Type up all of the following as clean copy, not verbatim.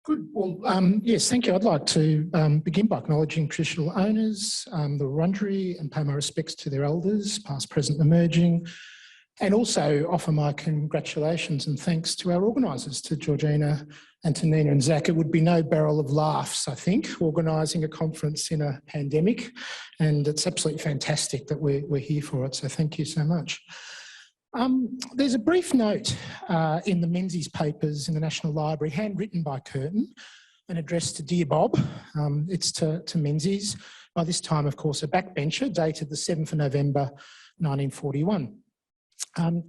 Good. Well, yes, thank you. I'd like to begin by acknowledging traditional owners, the Wurundjeri, and pay my respects to their elders, past, present, and emerging, and also offer my congratulations and thanks to our organisers, to Georgina and to Nina and Zach. It would be no barrel of laughs, I think, organising a conference in a pandemic, and it's absolutely fantastic that we're here for it, so thank you so much. There's a brief note in the Menzies papers in the National Library, handwritten by Curtin and addressed to Dear Bob. It's to Menzies, by this time, of course, a backbencher, dated the 7th of November 1941.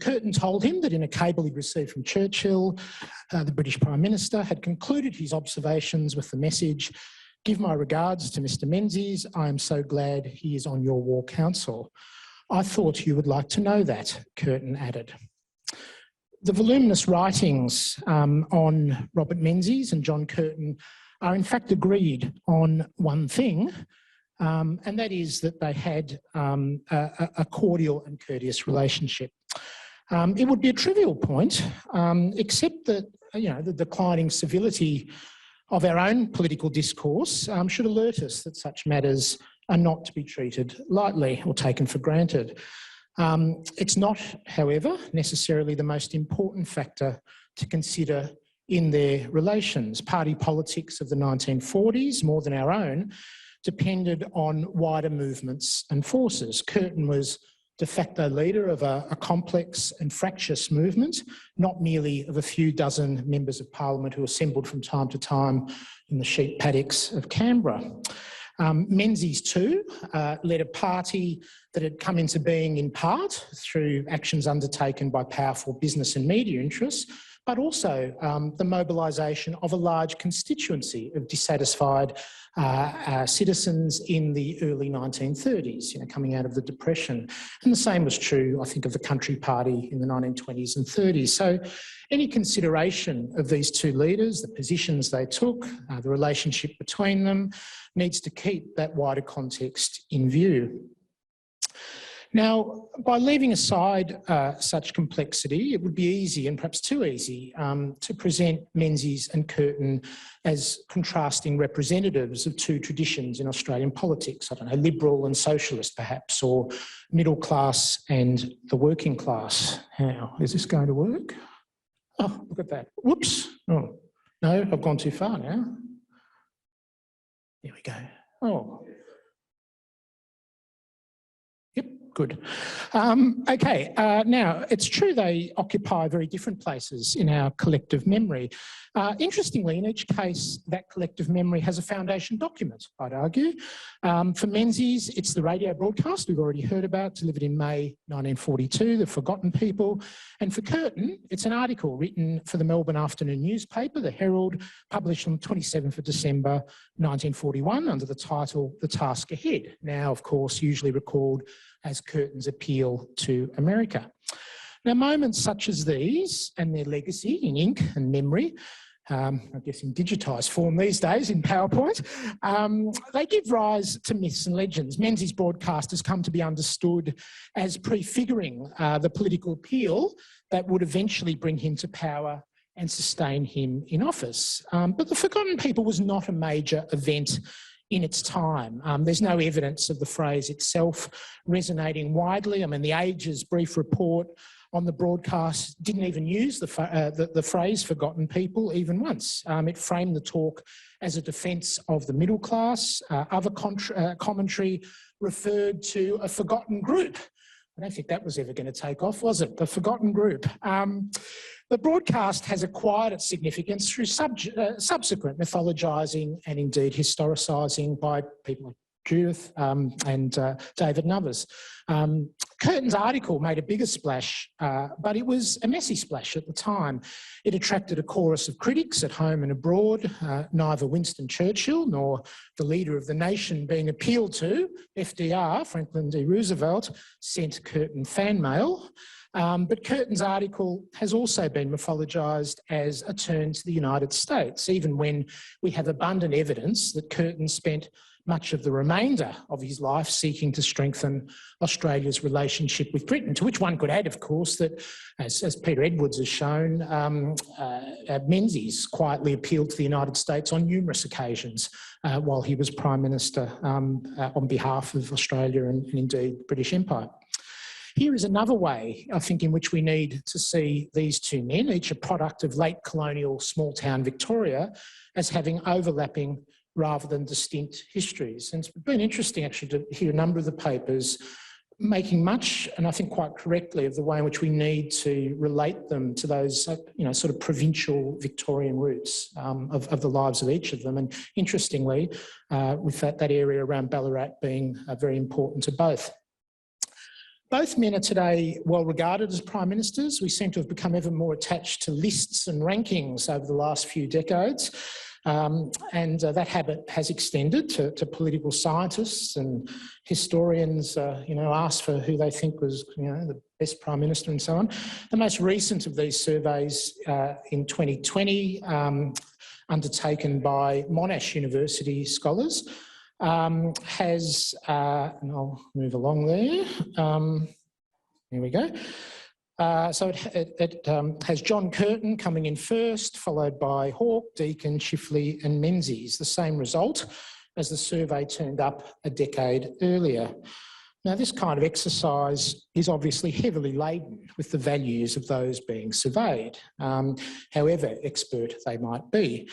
Curtin told him that in a cable he'd received from Churchill, the British Prime Minister had concluded his observations with the message, "Give my regards to Mr Menzies. I am so glad he is on your war council. I thought you would like to know that," Curtin added. The voluminous writings on Robert Menzies and John Curtin are in fact agreed on one thing, and that is that they had a cordial and courteous relationship. It would be a trivial point, except that the declining civility of our own political discourse should alert us that such matters are not to be treated lightly or taken for granted. It's not, however, necessarily the most important factor to consider in their relations. Party politics of the 1940s, more than our own, depended on wider movements and forces. Curtin was de facto leader of a complex and fractious movement, not merely of a few dozen members of Parliament who assembled from time to time in the sheep paddocks of Canberra. Menzies too led a party that had come into being in part through actions undertaken by powerful business and media interests, but also the mobilisation of a large constituency of dissatisfied citizens in the early 1930s, coming out of the Depression. And the same was true, I think, of the Country Party in the 1920s and 30s. So any consideration of these two leaders, the positions they took, the relationship between them, needs to keep that wider context in view. Now, by leaving aside such complexity, it would be easy, and perhaps too easy, to present Menzies and Curtin as contrasting representatives of two traditions in Australian politics. I don't know, liberal and socialist perhaps, or middle class and the working class. How is this going to work? Oh, look at that. Whoops. Oh, no, I've gone too far now. There we go. Oh. Yep, good. Okay, now it's true they occupy very different places in our collective memory. Interestingly, in each case, that collective memory has a foundation document, I'd argue. For Menzies, it's the radio broadcast we've already heard about, delivered in May 1942, The Forgotten People. And for Curtin, it's an article written for the Melbourne afternoon newspaper, The Herald, published on 27th of December 1941 under the title The Task Ahead, now, of course, usually recalled as Curtin's appeal to America. Now, moments such as these and their legacy in ink and memory, I guess in digitised form these days in PowerPoint, they give rise to myths and legends. Menzies' broadcast has come to be understood as prefiguring the political appeal that would eventually bring him to power and sustain him in office. But The Forgotten People was not a major event in its time. There's no evidence of the phrase itself resonating widely. I mean, The Age's brief report on the broadcast didn't even use the phrase "forgotten people" even once. It framed the talk as a defence of the middle class. Other commentary referred to a forgotten group. I don't think that was ever going to take off, was it? The forgotten group. The broadcast has acquired its significance through subsequent mythologising and indeed historicising by people like Judith and David Nutters. Curtin's article made a bigger splash, but it was a messy splash at the time. It attracted a chorus of critics at home and abroad, neither Winston Churchill nor the leader of the nation being appealed to. FDR, Franklin D. Roosevelt, sent Curtin fan mail. But Curtin's article has also been mythologised as a turn to the United States, even when we have abundant evidence that Curtin spent much of the remainder of his life seeking to strengthen Australia's relationship with Britain, to which one could add, of course, that, as Peter Edwards has shown, Menzies quietly appealed to the United States on numerous occasions while he was Prime Minister on behalf of Australia and indeed the British Empire. Here is another way, I think, in which we need to see these two men, each a product of late colonial small town Victoria, as having overlapping rather than distinct histories. And it's been interesting actually to hear a number of the papers making much, and I think quite correctly, of the way in which we need to relate them to those, sort of provincial Victorian roots of the lives of each of them. And interestingly, with that area around Ballarat being very important to both. Both men are today well regarded as Prime Ministers. We seem to have become ever more attached to lists and rankings over the last few decades. That habit has extended to political scientists and historians, ask for who they think was, the best Prime Minister and so on. The most recent of these surveys in 2020, undertaken by Monash University scholars, has, and I'll move along there. Here we go. So it has John Curtin coming in first, followed by Hawke, Deakin, Chifley and Menzies, the same result as the survey turned up a decade earlier. Now, this kind of exercise is obviously heavily laden with the values of those being surveyed, however expert they might be.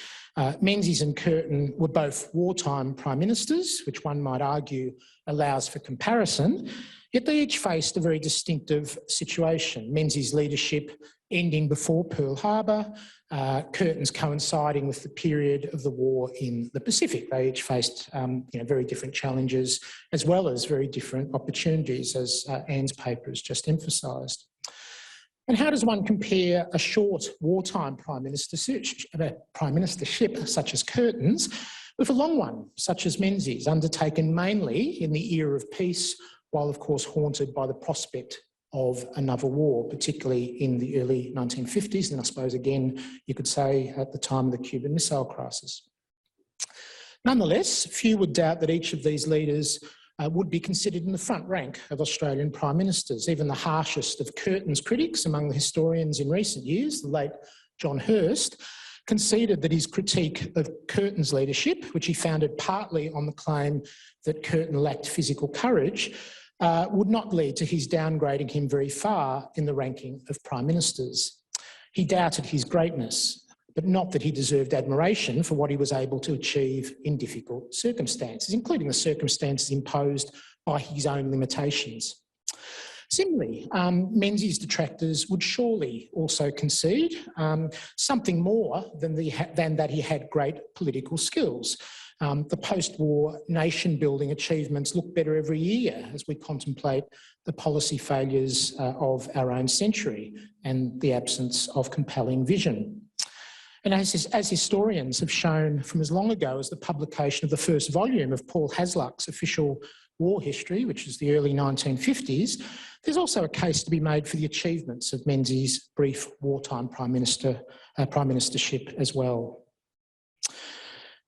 Menzies and Curtin were both wartime Prime Ministers, which one might argue allows for comparison, yet they each faced a very distinctive situation. Menzies' leadership ending before Pearl Harbor, Curtin's coinciding with the period of the war in the Pacific. They each faced very different challenges as well as very different opportunities, as Anne's paper has just emphasised. And how does one compare a short wartime Prime Ministership such as Curtin's with a long one such as Menzies, undertaken mainly in the era of peace, while of course haunted by the prospect of another war, particularly in the early 1950s, and I suppose again you could say at the time of the Cuban Missile Crisis. Nonetheless, few would doubt that each of these leaders would be considered in the front rank of Australian Prime Ministers. Even the harshest of Curtin's critics among the historians in recent years, the late John Hirst, conceded that his critique of Curtin's leadership, which he founded partly on the claim that Curtin lacked physical courage, would not lead to his downgrading him very far in the ranking of Prime Ministers. He doubted his greatness, but not that he deserved admiration for what he was able to achieve in difficult circumstances, including the circumstances imposed by his own limitations. Similarly, Menzies' detractors would surely also concede something more than that he had great political skills. The post-war nation-building achievements look better every year as we contemplate the policy failures of our own century and the absence of compelling vision. And as historians have shown from as long ago as the publication of the first volume of Paul Hasluck's official war history, which is the early 1950s, there's also a case to be made for the achievements of Menzies' brief wartime Prime Ministership as well.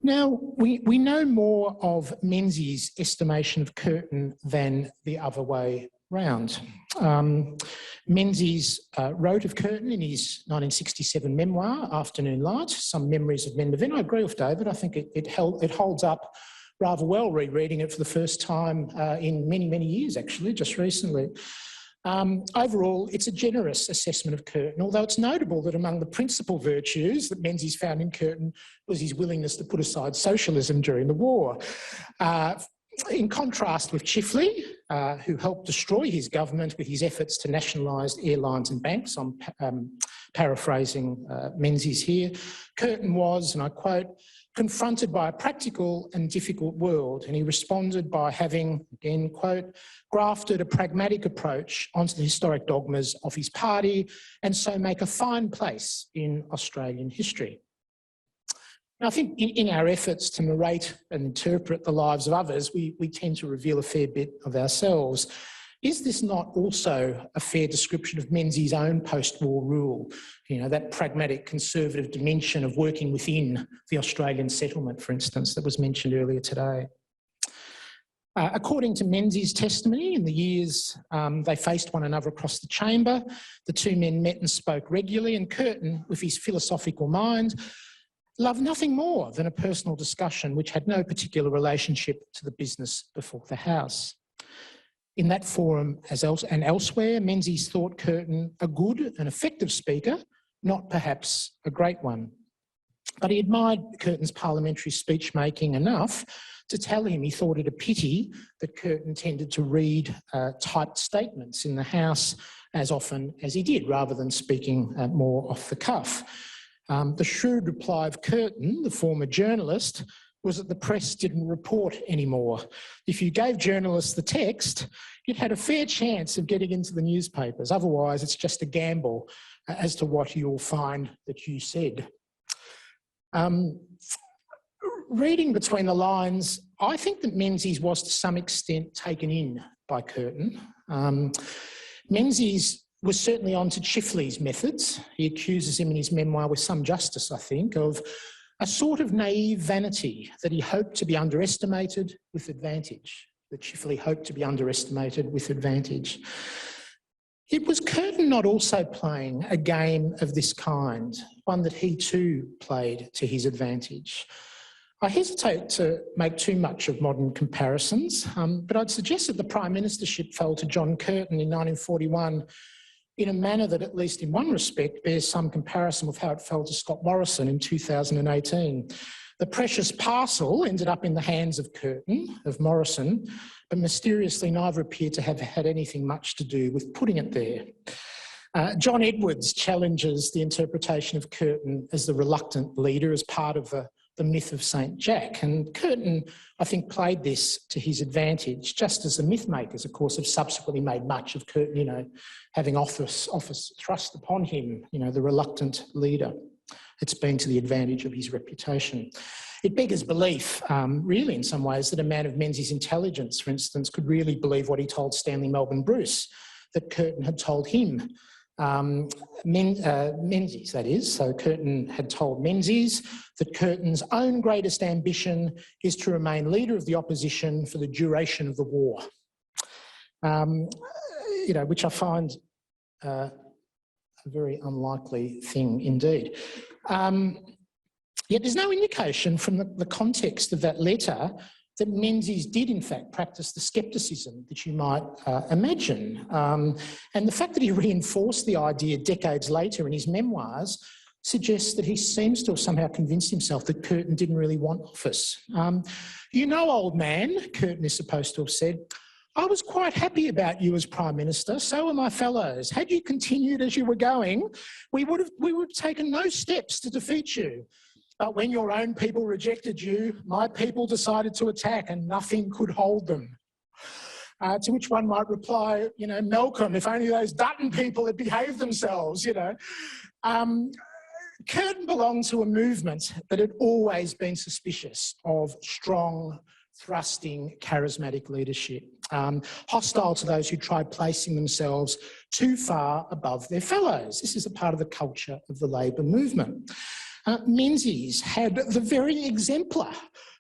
Now, we know more of Menzies' estimation of Curtin than the other way round. Menzies wrote of Curtin in his 1967 memoir, Afternoon Light, Some Memories of Mendevin. I agree with David. I think it holds up rather well, rereading it for the first time in many, many years, actually, just recently. Overall, it's a generous assessment of Curtin, although it's notable that among the principal virtues that Menzies found in Curtin was his willingness to put aside socialism during the war. In contrast with Chifley, who helped destroy his government with his efforts to nationalise airlines and banks, I'm paraphrasing Menzies here, Curtin was, and I quote, confronted by a practical and difficult world, and he responded by having, again, quote, grafted a pragmatic approach onto the historic dogmas of his party and so make a fine place in Australian history. Now, I think in our efforts to narrate and interpret the lives of others, we tend to reveal a fair bit of ourselves. Is this not also a fair description of Menzies' own post-war rule? You know, that pragmatic conservative dimension of working within the Australian settlement, for instance, that was mentioned earlier today. According to Menzies' testimony, in the years they faced one another across the chamber, the two men met and spoke regularly, and Curtin, with his philosophical mind, loved nothing more than a personal discussion which had no particular relationship to the business before the House. In that forum and elsewhere, Menzies thought Curtin a good and effective speaker, not perhaps a great one. But he admired Curtin's parliamentary speech-making enough to tell him he thought it a pity that Curtin tended to read typed statements in the House as often as he did, rather than speaking more off the cuff. The shrewd reply of Curtin, the former journalist, was that the press didn't report anymore. If you gave journalists the text, you'd had a fair chance of getting into the newspapers. Otherwise, it's just a gamble as to what you'll find that you said. Reading between the lines, I think that Menzies was to some extent taken in by Curtin. Menzies was certainly on to Chifley's methods. He accuses him in his memoir with some justice, I think, of a sort of naive vanity that he hoped to be underestimated with advantage, that Chifley hoped to be underestimated with advantage. It was Curtin not also playing a game of this kind, one that he too played to his advantage? I hesitate to make too much of modern comparisons, but I'd suggest that the Prime Ministership fell to John Curtin in 1941 in a manner that, at least in one respect, bears some comparison with how it fell to Scott Morrison in 2018. The precious parcel ended up in the hands of Curtin, of Morrison, but mysteriously neither appeared to have had anything much to do with putting it there. John Edwards challenges the interpretation of Curtin as the reluctant leader as part of the myth of St. Jack. And Curtin, I think, played this to his advantage, just as the myth makers, of course, have subsequently made much of Curtin, having office thrust upon him, the reluctant leader. It's been to the advantage of his reputation. It beggars belief, really, in some ways, that a man of Menzies' intelligence, for instance, could really believe what he told Stanley Melbourne Bruce, that Curtin had told him. Menzies, that is. So Curtin had told Menzies that Curtin's own greatest ambition is to remain leader of the opposition for the duration of the war, which I find a very unlikely thing indeed. Yet there's no indication from the context of that letter that Menzies did in fact practice the scepticism that you might imagine. And the fact that he reinforced the idea decades later in his memoirs suggests that he seems to have somehow convinced himself that Curtin didn't really want office. Old man, Curtin is supposed to have said, I was quite happy about you as Prime Minister, so were my fellows. Had you continued as you were going, we would have taken no steps to defeat you. But when your own people rejected you, my people decided to attack and nothing could hold them. To which one might reply, Malcolm, if only those Dutton people had behaved themselves, Curtin belonged to a movement that had always been suspicious of strong, thrusting, charismatic leadership, hostile to those who tried placing themselves too far above their fellows. This is a part of the culture of the Labor movement. Menzies had the very exemplar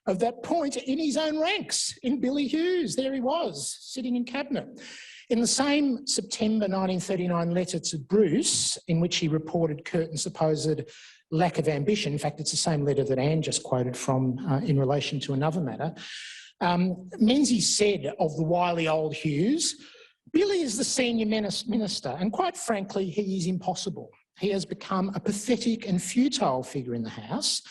of that point in his own ranks, in Billy Hughes. There he was, sitting in cabinet. In the same September 1939 letter to Bruce, in which he reported Curtin's supposed lack of ambition, in fact, it's the same letter that Anne just quoted from in relation to another matter, Menzies said of the wily old Hughes, Billy is the senior minister, and quite frankly, he is impossible. He has become a pathetic and futile figure in the House,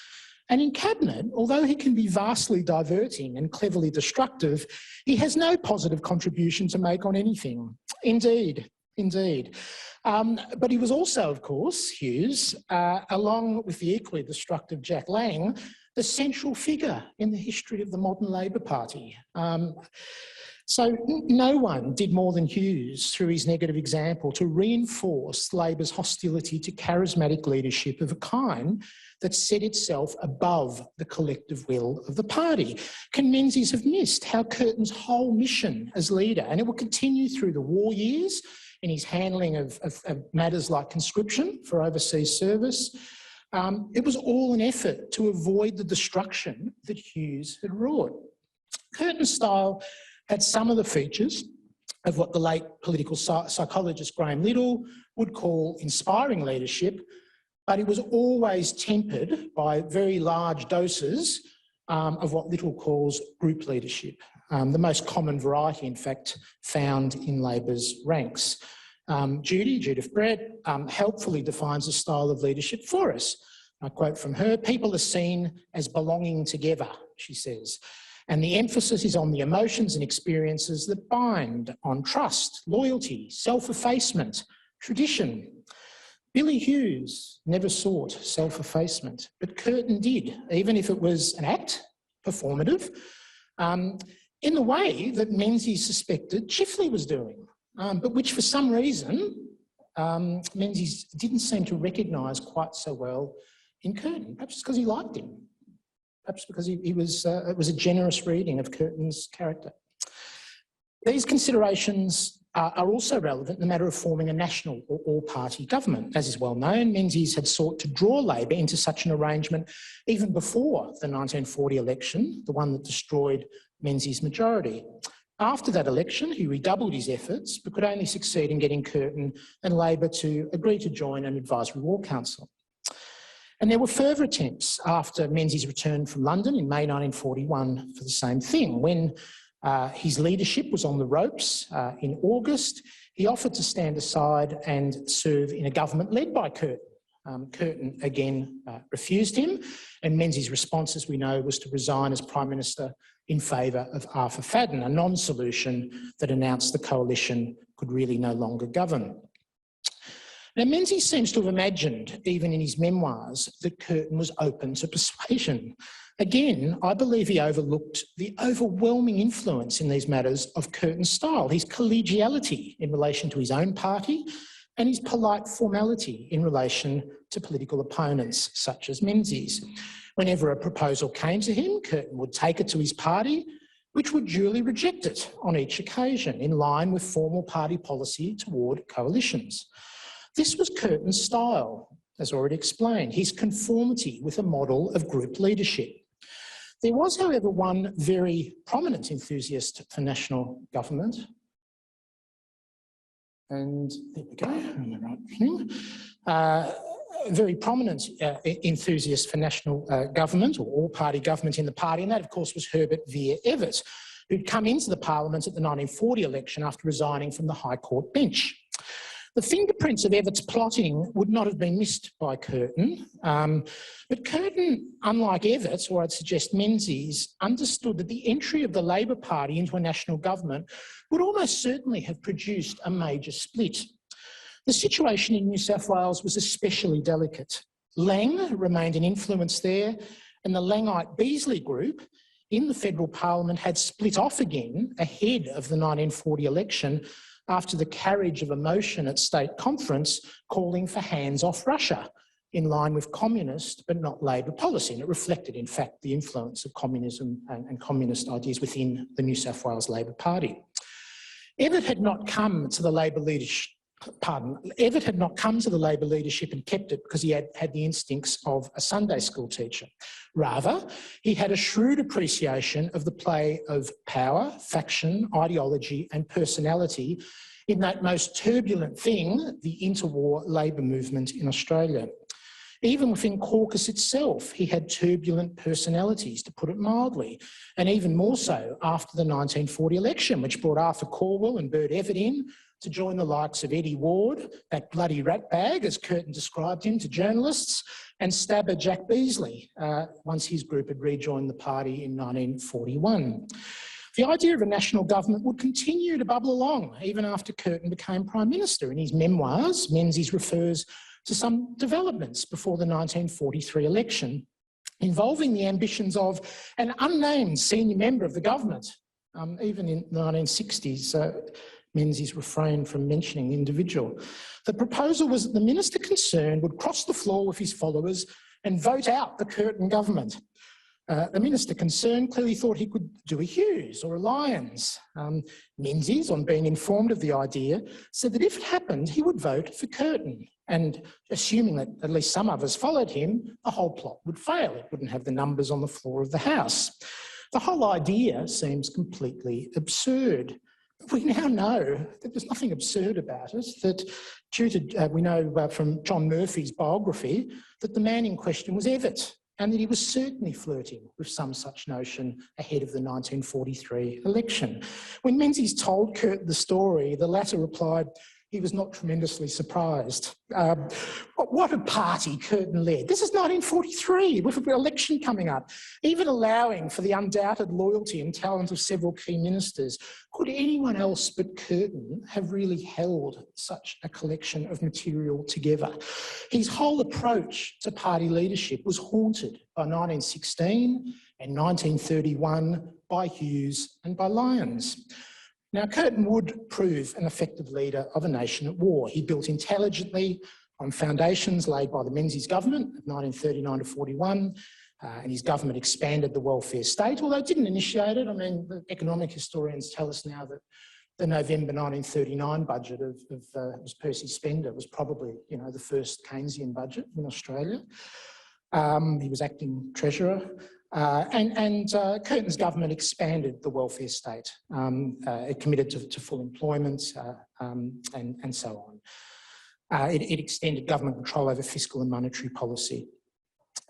and in Cabinet, although he can be vastly diverting and cleverly destructive, he has no positive contribution to make on anything. Indeed. But he was also, of course, Hughes, along with the equally destructive Jack Lang, the central figure in the history of the modern Labor Party. So no one did more than Hughes through his negative example to reinforce Labor's hostility to charismatic leadership of a kind that set itself above the collective will of the party. Can Menzies have missed how Curtin's whole mission as leader, and it will continue through the war years in his handling of matters like conscription for overseas service, it was all an effort to avoid the destruction that Hughes had wrought. Curtin's style had some of the features of what the late political psychologist Graham Little would call inspiring leadership, but it was always tempered by very large doses of what Little calls group leadership, the most common variety, in fact, found in Labor's ranks. Judith Brett, helpfully defines a style of leadership for us. I quote from her, "People are seen as belonging together," she says, "and the emphasis is on the emotions and experiences that bind, on trust, loyalty, self-effacement, tradition." Billy Hughes never sought self-effacement, but Curtin did, even if it was an act, performative, in the way that Menzies suspected Chifley was doing, but which for some reason Menzies didn't seem to recognise quite so well in Curtin, perhaps because he liked him, perhaps because it was a generous reading of Curtin's character. These considerations are also relevant in the matter of forming a national or all-party government. As is well known, Menzies had sought to draw Labor into such an arrangement even before the 1940 election, the one that destroyed Menzies' majority. After that election, he redoubled his efforts, but could only succeed in getting Curtin and Labor to agree to join an advisory war council. And there were further attempts after Menzies returned from London in May 1941 for the same thing. When his leadership was on the ropes in August, he offered to stand aside and serve in a government led by Curtin. Curtin again refused him, and Menzies' response, as we know, was to resign as Prime Minister in favour of Arthur Fadden, a non-solution that announced the coalition could really no longer govern. Now, Menzies seems to have imagined, even in his memoirs, that Curtin was open to persuasion. Again, I believe he overlooked the overwhelming influence in these matters of Curtin's style, his collegiality in relation to his own party and his polite formality in relation to political opponents such as Menzies. Whenever a proposal came to him, Curtin would take it to his party, which would duly reject it on each occasion, in line with formal party policy toward coalitions. This was Curtin's style, as already explained, his conformity with a model of group leadership. There was, however, one very prominent enthusiast for national government, and there we go, on the right thing. Very prominent enthusiast for national government or all-party government in the party, and that, of course, was Herbert Vere Evatt, who'd come into the Parliament at the 1940 election after resigning from the High Court bench. The fingerprints of Evatt's plotting would not have been missed by Curtin, but Curtin, unlike Evatt, or I'd suggest Menzies, understood that the entry of the Labor Party into a national government would almost certainly have produced a major split. The situation in New South Wales was especially delicate. Lang remained an influence there, and the Langite Beazley group in the federal parliament had split off again ahead of the 1940 election after the carriage of a motion at state conference calling for hands off Russia, in line with communist but not Labor policy. And it reflected, in fact, the influence of communism and communist ideas within the New South Wales Labor Party. Evatt had not come to the Labor leadership Evatt had not come to the Labor leadership and kept it because he had the instincts of a Sunday school teacher. Rather, he had a shrewd appreciation of the play of power, faction, ideology and personality in that most turbulent thing, the interwar Labor movement in Australia. Even within caucus itself, he had turbulent personalities, to put it mildly, and even more so after the 1940 election, which brought Arthur Calwell and Bert Evatt in to join the likes of Eddie Ward, that bloody ratbag, as Curtin described him to journalists, and stabber Jack Beazley, once his group had rejoined the party in 1941. The idea of a national government would continue to bubble along even after Curtin became Prime Minister. In his memoirs, Menzies refers to some developments before the 1943 election involving the ambitions of an unnamed senior member of the government. Even in the 1960s, Menzies refrained from mentioning the individual. The proposal was that the minister concerned would cross the floor with his followers and vote out the Curtin government. The minister concerned clearly thought he could do a Hughes or a Lyons. Menzies, on being informed of the idea, said that if it happened, he would vote for Curtin. And assuming that at least some others followed him, the whole plot would fail. It wouldn't have the numbers on the floor of the House. The whole idea seems completely absurd. We now know that there's nothing absurd about it, that due to, we know from John Murphy's biography, that the man in question was Evatt, and that he was certainly flirting with some such notion ahead of the 1943 election. When Menzies told Curtin the story, the latter replied he was not tremendously surprised. What a party Curtin led. This is 1943, with an election coming up. Even allowing for the undoubted loyalty and talent of several key ministers, could anyone else but Curtin have really held such a collection of material together? His whole approach to party leadership was haunted by 1916 and 1931 by Hughes and by Lyons. Now, Curtin would prove an effective leader of a nation at war. He built intelligently on foundations laid by the Menzies government of 1939 to 41, and his government expanded the welfare state, although it didn't initiate it. I mean, the economic historians tell us now that the November 1939 budget of Percy Spender was probably, you know, the first Keynesian budget in Australia. He was acting treasurer. Curtin's government expanded the welfare state. It committed to full employment and so on. It extended government control over fiscal and monetary policy.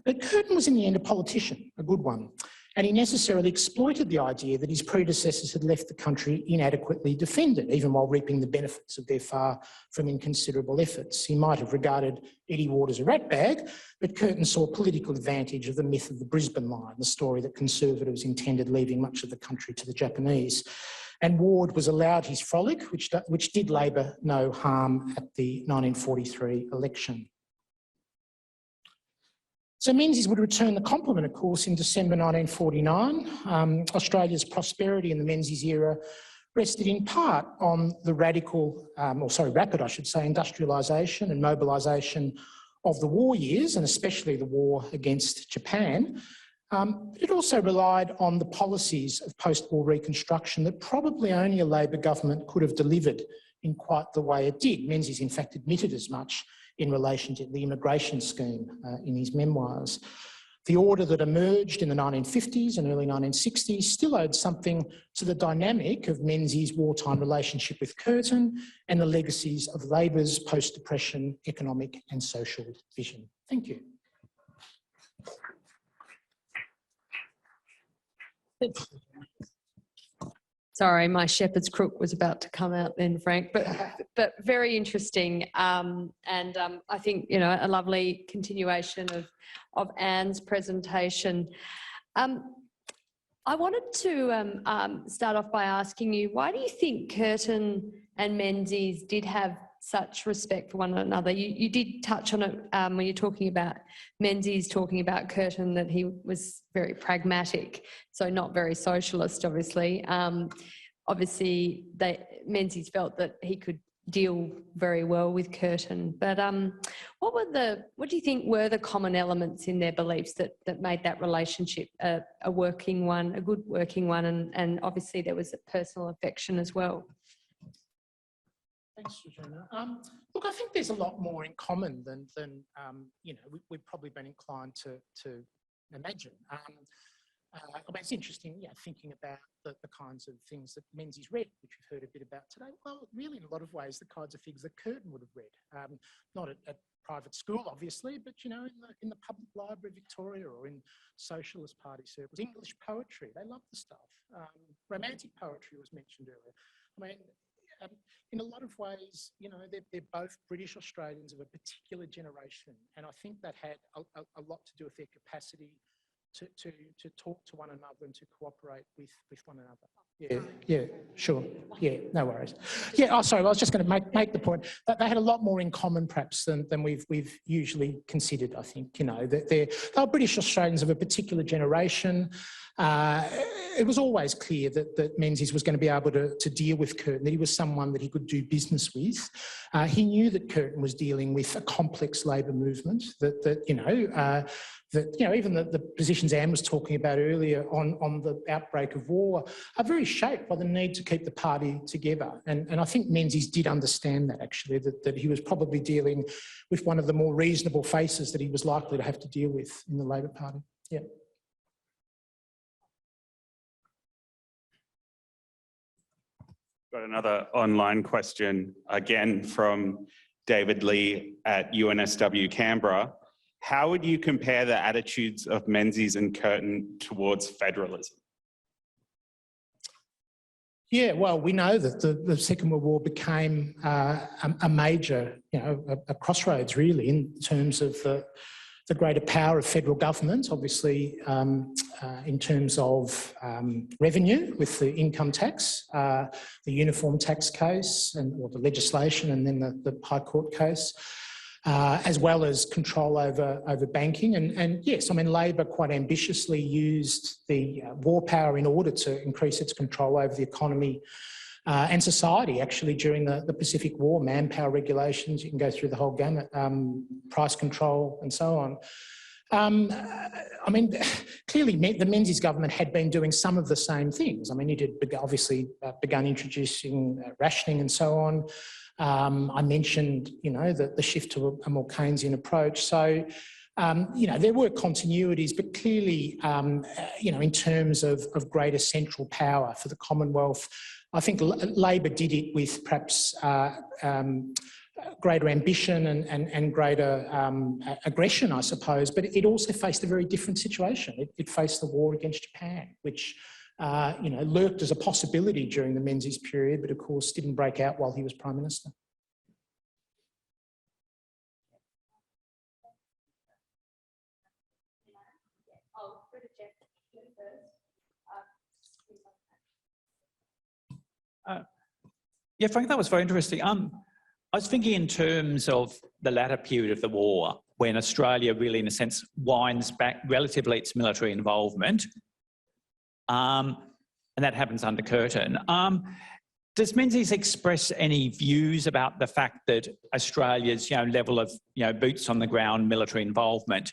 But Curtin was in the end a politician, a good one, and he necessarily exploited the idea that his predecessors had left the country inadequately defended, even while reaping the benefits of their far from inconsiderable efforts. He might have regarded Eddie Ward as a ratbag, but Curtin saw political advantage of the myth of the Brisbane line, the story that Conservatives intended leaving much of the country to the Japanese. And Ward was allowed his frolic, which did Labor no harm at the 1943 election. So Menzies would return the compliment, of course, in December 1949. Australia's prosperity in the Menzies era rested in part on the rapid, industrialisation and mobilisation of the war years, and especially the war against Japan. It also relied on the policies of post-war reconstruction that probably only a Labor government could have delivered in quite the way it did. Menzies, in fact, admitted as much in relation to the immigration scheme in his memoirs. The order that emerged in the 1950s and early 1960s still owed something to the dynamic of Menzies' wartime relationship with Curtin and the legacies of Labor's post-depression economic and social vision. Thank you. Sorry, my shepherd's crook was about to come out then, Frank, but very interesting, and I think, you know, a lovely continuation of Anne's presentation. I wanted to start off by asking you, why do you think Curtin and Menzies did have such respect for one another? You did touch on it when you're talking about Menzies talking about Curtin, that he was very pragmatic, so not very socialist, obviously. Obviously, Menzies felt that he could deal very well with Curtin. But what do you think were the common elements in their beliefs that made that relationship a working one, a good working one, and obviously there was a personal affection as well? Thanks, Georgina. Look, I think there's a lot more in common than you know, we've probably been inclined to imagine. I mean, it's interesting, yeah, thinking about the kinds of things that Menzies read, which we've heard a bit about today. Well, really, in a lot of ways, the kinds of things that Curtin would have read. Not at private school, obviously, but, you know, in the public library of Victoria or in Socialist Party circles. English poetry, they loved the stuff. Romantic poetry was mentioned earlier. I mean, in a lot of ways, you know, they're both British Australians of a particular generation, and I think that had a lot to do with their capacity to talk to one another and to cooperate with one another. Yeah, sure. Yeah, no worries. Yeah, oh, sorry, I was just going to make the point that they had a lot more in common, perhaps, than we've usually considered, I think. You know, they're British Australians of a particular generation. It was always clear that Menzies was going to be able to deal with Curtin, that he was someone that he could do business with. He knew that Curtin was dealing with a complex labour movement, that even the positions Anne was talking about earlier on the outbreak of war are very shaped by the need to keep the party together. And I think Menzies did understand that, actually, that he was probably dealing with one of the more reasonable faces that he was likely to have to deal with in the Labor Party. Yeah. Got another online question, again from David Lee at UNSW Canberra. How would you compare the attitudes of Menzies and Curtin towards federalism? Yeah, well, we know that the Second World War became a major, a crossroads really in terms of the greater power of federal government, obviously in terms of revenue with the income tax, the uniform tax case or the legislation, and then the High Court case, as well as control over banking. And yes, I mean, Labor quite ambitiously used the war power in order to increase its control over the economy and society, actually, during the Pacific War. Manpower regulations, you can go through the whole gamut, price control and so on. I mean, clearly the Menzies government had been doing some of the same things. I mean, it had obviously begun introducing rationing and so on. I mentioned, the shift to a more Keynesian approach. So, there were continuities, but clearly, in terms of greater central power for the Commonwealth, I think Labor did it with perhaps greater ambition and greater aggression, I suppose, but it also faced a very different situation. It faced the war against Japan, which lurked as a possibility during the Menzies period, but of course didn't break out while he was Prime Minister. Yeah, Frank, that was very interesting. I was thinking in terms of the latter period of the war, when Australia really, in a sense, winds back relatively its military involvement. And that happens under Curtin. Does Menzies express any views about the fact that Australia's level of boots on the ground military involvement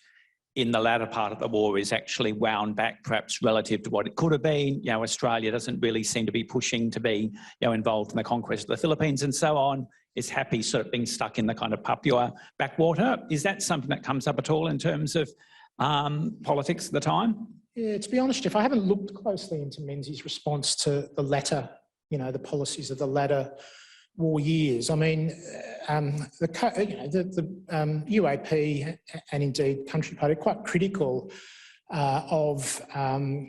in the latter part of the war is actually wound back perhaps relative to what it could have been? Australia doesn't really seem to be pushing to be involved in the conquest of the Philippines and so on. Is happy sort of being stuck in the kind of Papua backwater. Is that something that comes up at all in terms of politics at the time? Yeah, to be honest, Jeff, I haven't looked closely into Menzies' response to the latter, the policies of the latter war years. I mean, the UAP and indeed Country Party are quite critical of the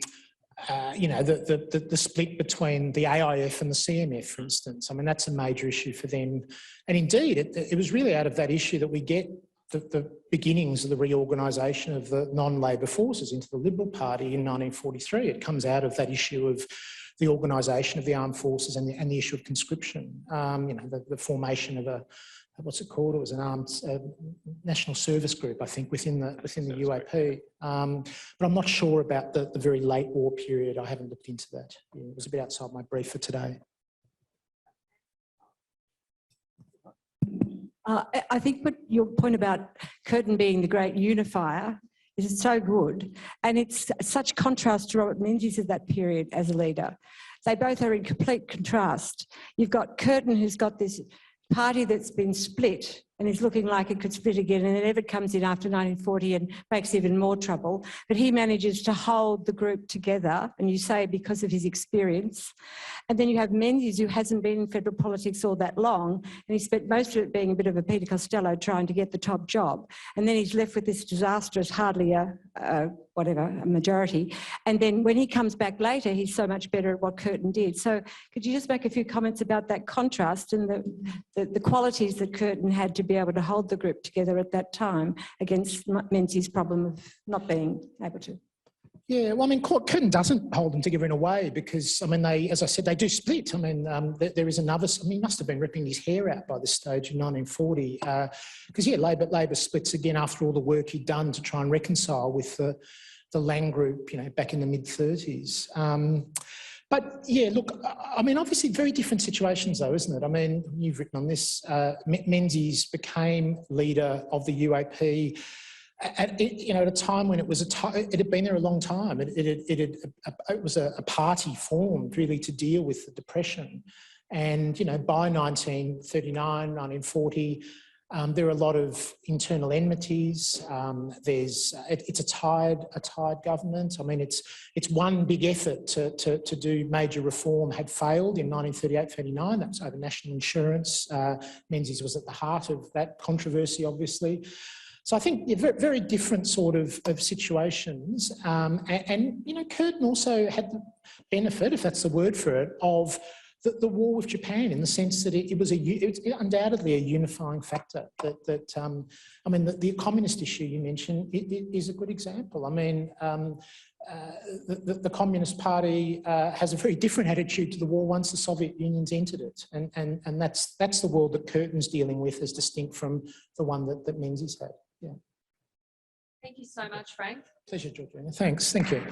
split between the AIF and the CMF, for instance. I mean, that's a major issue for them. And indeed, it was really out of that issue that we get the beginnings of the reorganisation of the non-Labor forces into the Liberal Party in 1943. It comes out of that issue of the organisation of the armed forces and the issue of conscription. The formation of what's it called? It was an armed national service group, I think, within the UAP. But I'm not sure about the very late war period. I haven't looked into that. Yeah, it was a bit outside my brief for today. I think what your point about Curtin being the great unifier is so good, and it's such contrast to Robert Menzies of that period as a leader. They both are in complete contrast. You've got Curtin, who's got this party that's been split and is looking like it could split again, and it comes in after 1940 and makes even more trouble. But he manages to hold the group together, and you say because of his experience. And then you have Menzies, who hasn't been in federal politics all that long, and he spent most of it being a bit of a Peter Costello trying to get the top job. And then he's left with this disastrous, hardly a majority. And then when he comes back later, he's so much better at what Curtin did. So could you just make a few comments about that contrast and the qualities that Curtin had to be able to hold the group together at that time against Menzies' problem of not being able to? Yeah, well, I mean, Curtin doesn't hold them together in a way because, I mean, as I said, they do split. I mean, there is another, he must have been ripping his hair out by this stage in 1940 because, Labor splits again after all the work he'd done to try and reconcile with the Lang group, back in the mid-30s. But yeah, look, I mean, obviously very different situations though, isn't it? I mean, you've written on this, Menzies became leader of the UAP at a time when it had been there a long time. It was a party formed really to deal with the Depression. And, by 1939, 1940, There are a lot of internal enmities. It's a tired government. I mean, it's one big effort to do major reform had failed in 1938-39. That was over national insurance. Menzies was at the heart of that controversy, obviously. So I think very different sort of situations. And you know, Curtin also had the benefit, if that's the word for it, of the war with Japan, in the sense that it was undoubtedly a unifying factor. I mean, the communist issue you mentioned is a good example. I mean, the Communist Party has a very different attitude to the war once the Soviet Union's entered it, and that's the world that Curtin's dealing with, as distinct from the one that Menzies had. Yeah. Thank you so much, Frank. Pleasure, Georgina. Thanks. Thank you.